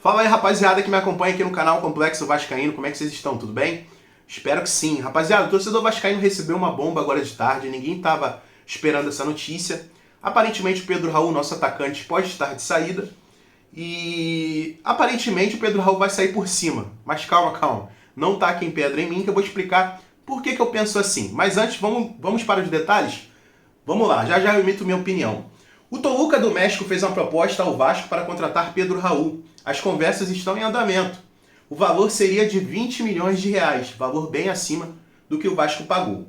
Fala aí, rapaziada que me acompanha aqui no canal Complexo Vascaíno, como é que vocês estão? Tudo bem? Espero que sim. Rapaziada, o torcedor vascaíno recebeu uma bomba agora de tarde, ninguém estava esperando essa notícia. Aparentemente o Pedro Raul, nosso atacante, pode estar de saída e aparentemente o Pedro Raul vai sair por cima. Mas calma, não taquem pedra em mim que eu vou explicar por que eu penso assim. Mas antes, vamos para os detalhes? Vamos lá, já eu emito minha opinião. O Toluca do México fez uma proposta ao Vasco para contratar Pedro Raul. As conversas estão em andamento. O valor seria de 20 milhões de reais, valor bem acima do que o Vasco pagou.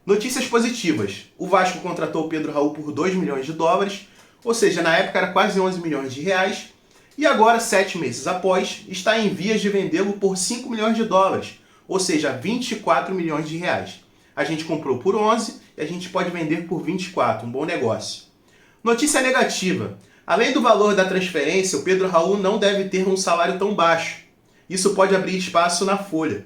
Notícias positivas. O Vasco contratou o Pedro Raul por 2 milhões de dólares, ou seja, na época era quase 11 milhões de reais, e agora, 7 meses após, está em vias de vendê-lo por 5 milhões de dólares, ou seja, 24 milhões de reais. A gente comprou por 11 e a gente pode vender por 24, um bom negócio. Notícia negativa. Além do valor da transferência, o Pedro Raul não deve ter um salário tão baixo. Isso pode abrir espaço na folha.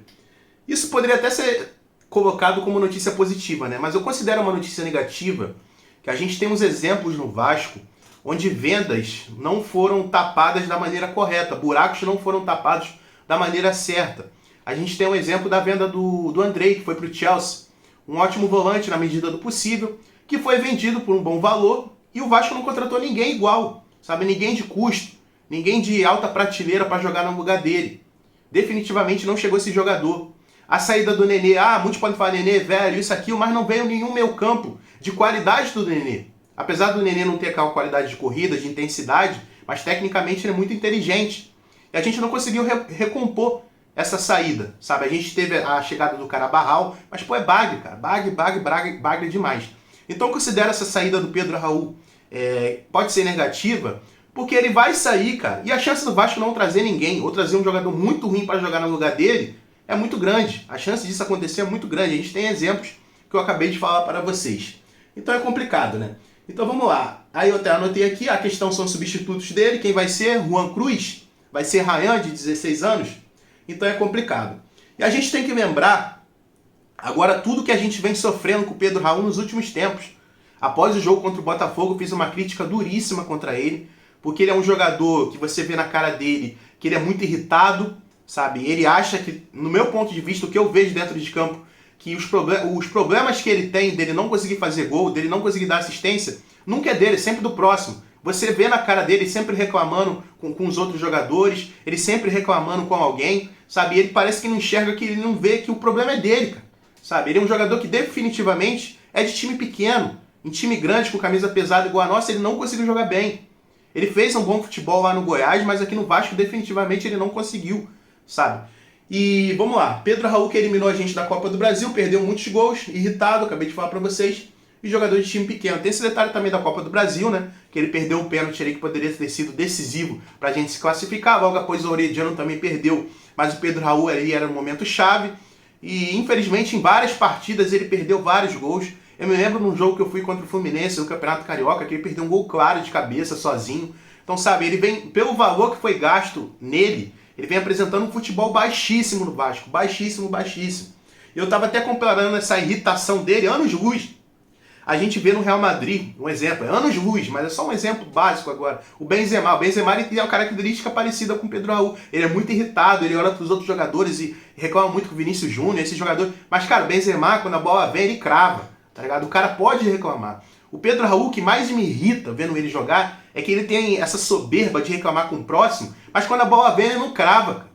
Isso poderia até ser colocado como notícia positiva, né? Mas eu considero uma notícia negativa que a gente tem uns exemplos no Vasco onde vendas não foram tapadas da maneira correta, buracos não foram tapados da maneira certa. A gente tem um exemplo da venda do Andrei, que foi para o Chelsea, um ótimo volante na medida do possível, que foi vendido por um bom valor e o Vasco não contratou ninguém igual, sabe? Ninguém de custo, ninguém de alta prateleira para jogar no lugar dele. Definitivamente não chegou esse jogador. A saída do Nenê, muitos podem falar Nenê, velho, isso, aquilo, mas não veio nenhum meio campo de qualidade do Nenê. Apesar do Nenê não ter aquela qualidade de corrida, de intensidade, mas tecnicamente ele é muito inteligente. E a gente não conseguiu recompor essa saída, sabe? A gente teve a chegada do Carabarral, mas pô, é bagre, cara. Bagre demais. Então eu considero essa saída do Pedro Raul pode ser negativa, porque ele vai sair, cara, e a chance do Vasco não trazer ninguém, ou trazer um jogador muito ruim para jogar no lugar dele, é muito grande. A chance disso acontecer é muito grande. A gente tem exemplos que eu acabei de falar para vocês. Então é complicado, né? Então vamos lá. Aí eu até anotei aqui, a questão são substitutos dele. Quem vai ser? Juan Cruz? Vai ser Ryan, de 16 anos? Então é complicado. E a gente tem que lembrar, agora, tudo que a gente vem sofrendo com o Pedro Raul nos últimos tempos. Após o jogo contra o Botafogo, eu fiz uma crítica duríssima contra ele, porque ele é um jogador que você vê na cara dele que ele é muito irritado, sabe? Ele acha que, no meu ponto de vista, o que eu vejo dentro de campo, que os problemas que ele tem dele não conseguir fazer gol, dele não conseguir dar assistência, nunca é dele, é sempre do próximo. Você vê na cara dele sempre reclamando com os outros jogadores, ele sempre reclamando com alguém, sabe? Ele parece que não enxerga, que ele não vê que o problema é dele, cara, sabe? Ele é um jogador que definitivamente é de time pequeno. Em time grande, com camisa pesada igual a nossa, ele não conseguiu jogar bem. Ele fez um bom futebol lá no Goiás, mas aqui no Vasco definitivamente ele não conseguiu, sabe? E vamos lá, Pedro Raul, que eliminou a gente da Copa do Brasil, perdeu muitos gols, irritado, acabei de falar pra vocês, e jogador de time pequeno. Tem esse detalhe também da Copa do Brasil, né? Que ele perdeu um pênalti ali que poderia ter sido decisivo pra gente se classificar, logo após o Orediano também perdeu, mas o Pedro Raul ali era um momento chave, e infelizmente em várias partidas ele perdeu vários gols. Eu me lembro num jogo que eu fui contra o Fluminense, no Campeonato Carioca, que ele perdeu um gol claro de cabeça, sozinho. Então, sabe, ele vem, pelo valor que foi gasto nele, ele vem apresentando um futebol baixíssimo no Vasco. Baixíssimo. E eu estava até comparando essa irritação dele, anos-luz. A gente vê no Real Madrid, um exemplo, é anos-luz, mas é só um exemplo básico agora. O Benzema ele tem uma característica parecida com o Pedro Raul. Ele é muito irritado, ele olha para os outros jogadores e reclama muito com o Vinícius Júnior, esse jogador. Mas, cara, o Benzema, quando a bola vem, ele crava. Tá ligado? O cara pode reclamar. O Pedro Raul, que mais me irrita vendo ele jogar, é que ele tem essa soberba de reclamar com o próximo, mas quando a bola vem, ele não crava. Cara.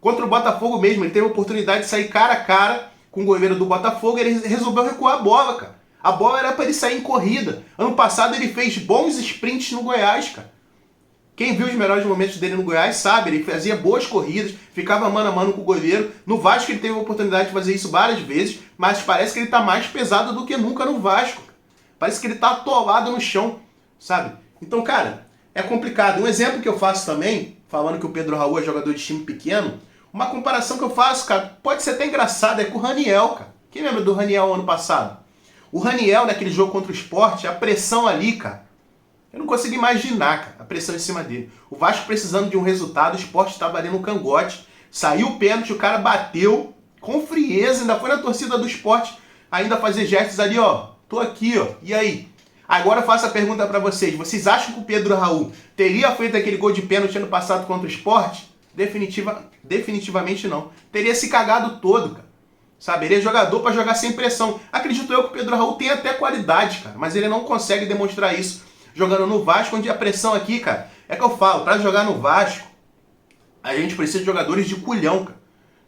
Contra o Botafogo mesmo, ele teve a oportunidade de sair cara a cara com o goleiro do Botafogo e ele resolveu recuar a bola, cara. A bola era para ele sair em corrida. Ano passado ele fez bons sprints no Goiás, cara. Quem viu os melhores momentos dele no Goiás sabe, ele fazia boas corridas, ficava mano a mano com o goleiro. No Vasco ele teve a oportunidade de fazer isso várias vezes, mas parece que ele tá mais pesado do que nunca no Vasco. Parece que ele tá atolado no chão, sabe? Então, cara, é complicado. Um exemplo que eu faço também, falando que o Pedro Raul é jogador de time pequeno, uma comparação que eu faço, cara, pode ser até engraçada, é com o Raniel, cara. Quem lembra do Raniel ano passado? O Raniel, naquele jogo contra o Sport, a pressão ali, cara, eu não consigo imaginar, cara, a pressão em cima dele. O Vasco precisando de um resultado, o Sport estava ali no cangote, saiu o pênalti, o cara bateu com frieza, ainda foi na torcida do Sport, ainda fazer gestos ali, ó, tô aqui, ó, e aí? Agora eu faço a pergunta para vocês. Vocês acham que o Pedro Raul teria feito aquele gol de pênalti ano passado contra o Sport? Definitivamente não. Teria se cagado todo, cara. Sabe? Ele é jogador para jogar sem pressão. Acredito eu que o Pedro Raul tem até qualidade, cara. Mas ele não consegue demonstrar isso jogando no Vasco, onde a pressão aqui, cara, é que eu falo, para jogar no Vasco, a gente precisa de jogadores de culhão, cara.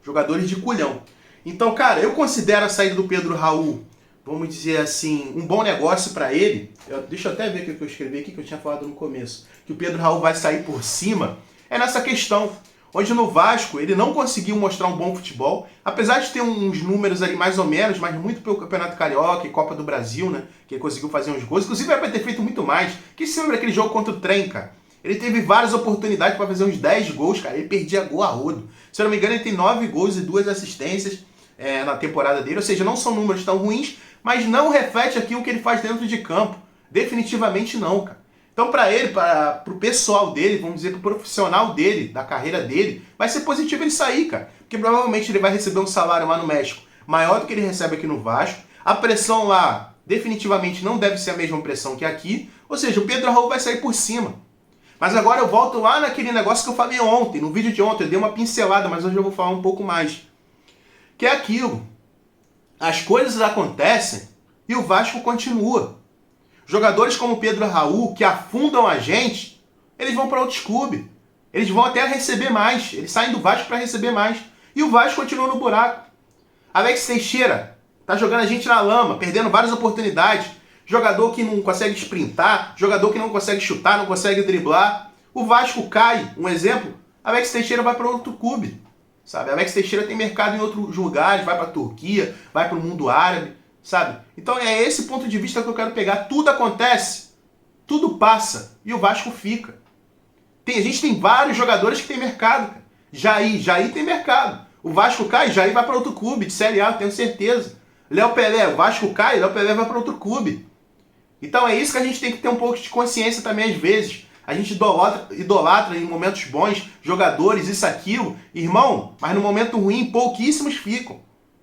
Jogadores de culhão. Então, cara, eu considero a saída do Pedro Raul, vamos dizer assim, um bom negócio para ele. Deixa eu até ver o que eu escrevi aqui, que eu tinha falado no começo. Que o Pedro Raul vai sair por cima. É nessa questão. Hoje no Vasco, ele não conseguiu mostrar um bom futebol, apesar de ter uns números ali mais ou menos, mas muito pelo Campeonato Carioca e Copa do Brasil, né? Que ele conseguiu fazer uns gols. Inclusive, era para ter feito muito mais. Que se lembra aquele jogo contra o Trem, cara? Ele teve várias oportunidades para fazer uns 10 gols, cara. Ele perdia gol a rodo. Se eu não me engano, ele tem 9 gols e 2 assistências na temporada dele. Ou seja, não são números tão ruins, mas não reflete aqui o que ele faz dentro de campo. Definitivamente não, cara. Então, para ele, para o pessoal dele, vamos dizer, para o profissional dele, da carreira dele, vai ser positivo ele sair, cara. Porque provavelmente ele vai receber um salário lá no México maior do que ele recebe aqui no Vasco. A pressão lá, definitivamente, não deve ser a mesma pressão que aqui. Ou seja, o Pedro Raul vai sair por cima. Mas agora eu volto lá naquele negócio que eu falei ontem, no vídeo de ontem. Eu dei uma pincelada, mas hoje eu vou falar um pouco mais. Que é aquilo. As coisas acontecem e o Vasco continua. Jogadores como Pedro Raul, que afundam a gente, eles vão para outros clubes. Eles vão até receber mais. Eles saem do Vasco para receber mais. E o Vasco continua no buraco. Alex Teixeira tá jogando a gente na lama, perdendo várias oportunidades. Jogador que não consegue sprintar, jogador que não consegue chutar, não consegue driblar. O Vasco cai. Um exemplo, Alex Teixeira vai para outro clube. Sabe? Alex Teixeira tem mercado em outros lugares, vai para a Turquia, vai para o mundo árabe. Sabe? Então é esse ponto de vista que eu quero pegar. Tudo acontece, tudo passa e o Vasco fica. A gente tem vários jogadores que tem mercado. Cara. Jair tem mercado. O Vasco cai, Jair vai para outro clube de Série A, eu tenho certeza. Léo Pelé, o Vasco cai, Léo Pelé vai para outro clube. Então é isso que a gente tem que ter um pouco de consciência também às vezes. A gente idolatra em momentos bons jogadores, isso, aquilo. Irmão, mas no momento ruim pouquíssimos ficam.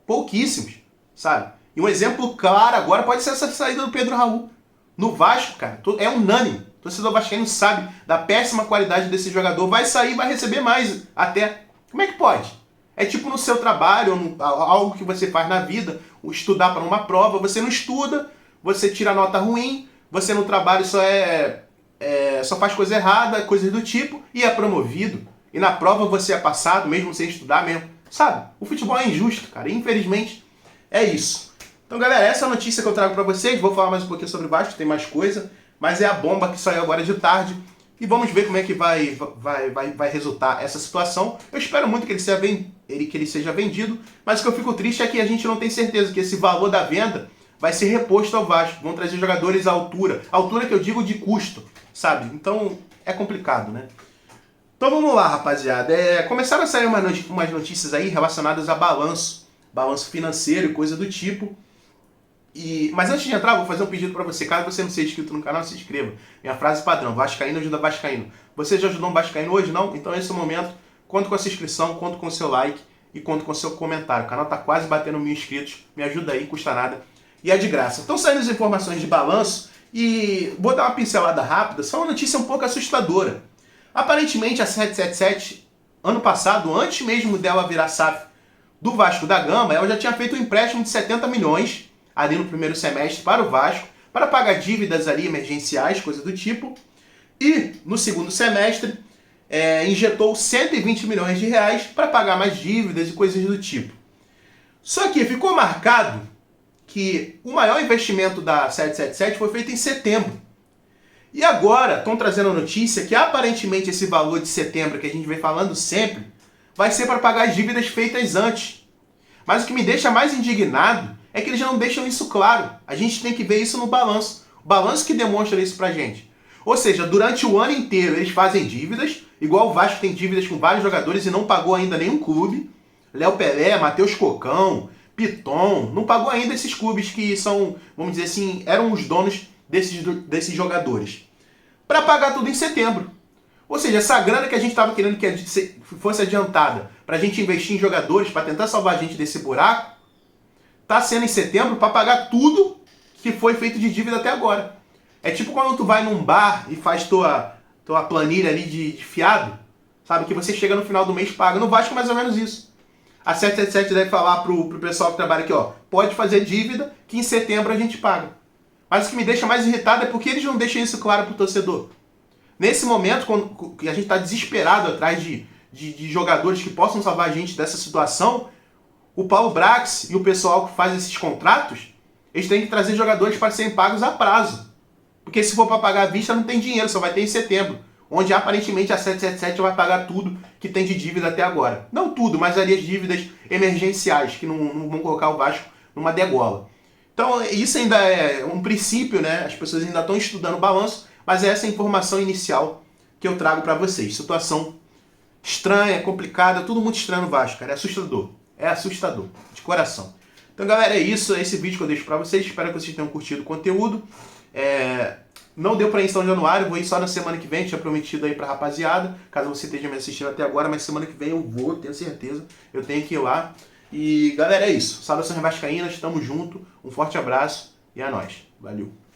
Pouquíssimos, sabe? E um exemplo claro agora pode ser essa saída do Pedro Raul. No Vasco, cara, é unânime. O torcedor vascaíno sabe da péssima qualidade desse jogador. Vai sair, vai receber mais até. Como é que pode? É tipo no seu trabalho, algo que você faz na vida, estudar para uma prova. Você não estuda, você tira nota ruim, você no trabalho só faz coisa errada, coisas do tipo, e é promovido. E na prova você é passado, mesmo sem estudar mesmo. Sabe? O futebol é injusto, cara. E, infelizmente, é isso. Então, galera, essa é a notícia que eu trago pra vocês. Vou falar mais um pouquinho sobre o Vasco, tem mais coisa. Mas é a bomba que saiu agora de tarde. E vamos ver como é que vai resultar essa situação. Eu espero muito que ele seja vendido. Mas o que eu fico triste é que a gente não tem certeza que esse valor da venda vai ser reposto ao Vasco. Vão trazer jogadores à altura. Altura que eu digo de custo, sabe? Então, é complicado, né? Então vamos lá, rapaziada. Começaram a sair umas notícias aí relacionadas a balanço financeiro e coisa do tipo. Mas antes de entrar, vou fazer um pedido pra você. Caso você não seja inscrito no canal, se inscreva. Minha frase padrão: Vascaíno ajuda Vascaíno. Você já ajudou um Vascaíno hoje? Não? Então esse é o momento. Conto com a sua inscrição, conto com o seu like e conto com o seu comentário. O canal tá quase batendo 1000 inscritos. Me ajuda aí, custa nada. E é de graça. Estão saindo as informações de balanço e vou dar uma pincelada rápida. Só uma notícia um pouco assustadora. Aparentemente a 777, ano passado, antes mesmo dela virar SAF do Vasco da Gama, ela já tinha feito um empréstimo de 70 milhões ali no primeiro semestre para o Vasco, para pagar dívidas ali emergenciais, coisa do tipo. E no segundo semestre injetou 120 milhões de reais para pagar mais dívidas e coisas do tipo. Só que ficou marcado que o maior investimento da 777 foi feito em setembro. E agora estão trazendo a notícia que aparentemente esse valor de setembro que a gente vem falando sempre vai ser para pagar as dívidas feitas antes. Mas o que me deixa mais indignado é que eles não deixam isso claro. A gente tem que ver isso no balanço. O balanço que demonstra isso pra gente. Ou seja, durante o ano inteiro eles fazem dívidas, igual o Vasco tem dívidas com vários jogadores e não pagou ainda nenhum clube. Léo Pelé, Matheus Cocão, Piton, não pagou ainda esses clubes que são, vamos dizer assim, eram os donos desses jogadores. Para pagar tudo em setembro. Ou seja, essa grana que a gente estava querendo que fosse adiantada para a gente investir em jogadores, para tentar salvar a gente desse buraco, está sendo em setembro para pagar tudo que foi feito de dívida até agora. É tipo quando tu vai num bar e faz tua planilha ali de fiado, sabe? Que você chega no final do mês e paga. No Vasco é mais ou menos isso. A 777 deve falar pro pessoal que trabalha aqui, ó, pode fazer dívida que em setembro a gente paga. Mas o que me deixa mais irritado é porque eles não deixam isso claro pro torcedor. Nesse momento, quando a gente está desesperado atrás de jogadores que possam salvar a gente dessa situação, o Paulo Brax e o pessoal que faz esses contratos, eles têm que trazer jogadores para serem pagos a prazo. Porque se for para pagar à vista, não tem dinheiro, só vai ter em setembro. Onde aparentemente a 777 vai pagar tudo que tem de dívida até agora. Não tudo, mas ali as dívidas emergenciais, que não vão colocar o Vasco numa degola. Então isso ainda é um princípio, né? As pessoas ainda estão estudando o balanço, mas é essa informação inicial que eu trago para vocês. Situação estranha, complicada, tudo muito estranho no Vasco, cara. É assustador. É assustador, de coração. Então, galera, é isso. É esse vídeo que eu deixo para vocês. Espero que vocês tenham curtido o conteúdo. Não deu para ir em São Januário, vou ir só na semana que vem, tinha prometido aí pra rapaziada, caso você esteja me assistindo até agora, mas semana que vem eu vou, tenho certeza, eu tenho que ir lá. E galera, é isso, saudações vascaínas, tamo junto, um forte abraço e é nóis, valeu.